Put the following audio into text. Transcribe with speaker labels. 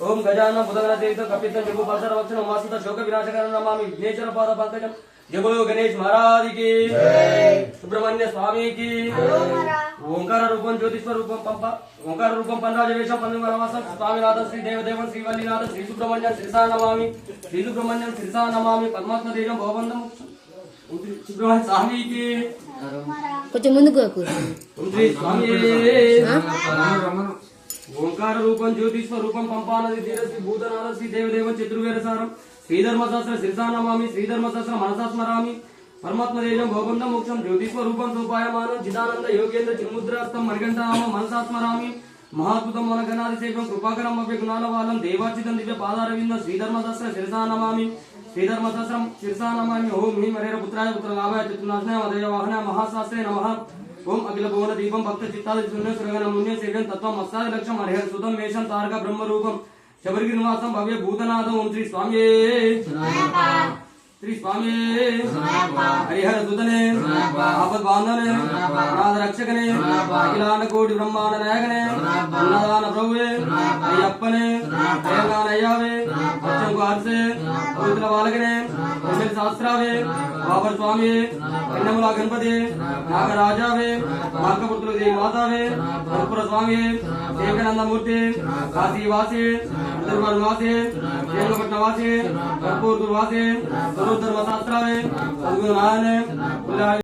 Speaker 1: ओम गजानन बुधगणतीर्थ कपित जगु पसरवक्षण उमासुत शोक विनाशकरण नमामि विघ्नेश्वर पाद पंकजम। जय बोलो गणेश महाराज की जय। सुब्रह्मण्य स्वामी की ओंकार रूपम ज्योतिष्वर रूपम पंपा ओंकार रूपम पंराजवेशम पंचमहावासम स्वामीनाथ श्री देवदेवन श्री वल्लीनाथ श्री सुब्रह्मण्यम शिरसा नमामि श्री सुब्रह्मण्यम शिरसा नमामि पद्मात्म देवम भवबंधम सुब्रह्मण्य स्वामी की
Speaker 2: కొంచెం ముందుకు
Speaker 1: श्री स्वामी ओंकार रूपम ज्योतिष्वर रूपम पंपानदी तीरश्री भूतनाथ श्री देवदेव चतुर्वेदसारम श्रीधर्मशास्त्र शिरसा नमामि श्रीधर्मशास्त्र मनसा स्मरामि परमात्मदेवं भवबंधं मोक्षं ज्योतिष्वर रूपं सोपायमानं चिदानंद योगेन्द्र चिन्मुद्रास्तं मणिकण्ठनामं मनसा स्मरामि महाद्भुतं मनगणादिसेवं कृपाकरं अभ्य गुणालवालं देवाचितं दिव्य पादारविन्दं श्रीधर्मशास्त्र शिरसा नमामि श्रीधर्मशास्त्रं शिरसा नमामि ओम ह्रीं हरेर पुत्राय पुत्रलाभाय चतुर्नाशनाय मदय वाहनाय महाशास्त्रे नमः ओम अखिल भुवन दीपम भक्त चित्तादि शून्य सुरगण मुन्य सेव्यं तत्वं मत्साद लक्ष्यं हरिहर सुतं मेषं तारक ब्रह्म रूपं शबरगिरि निवासं भव्य भूतनाथं ओम श्री स्वामी श्री स्वामी हरिहर सुतने आपद बांधने नाद रक्षकने अखिलांड कोटि ब्रह्मांड नायकने अन्नदान प्रभुवे अय्यप्पने तेलंगाना अय्यावे बच्चों को आरसे पवित्र बालकने उमेर शास्त्रावे बाबर स्वामी कन्नमुला गणपति नागराजावे नागपुत्र देवी मातावे कर्पूर स्वामी देवकानंद मूर्ति काशी वासी दरबार वासी देवपट्टण वासी कर्पूर वासी धर्मशास्त्रावे सद्गुरु नारायण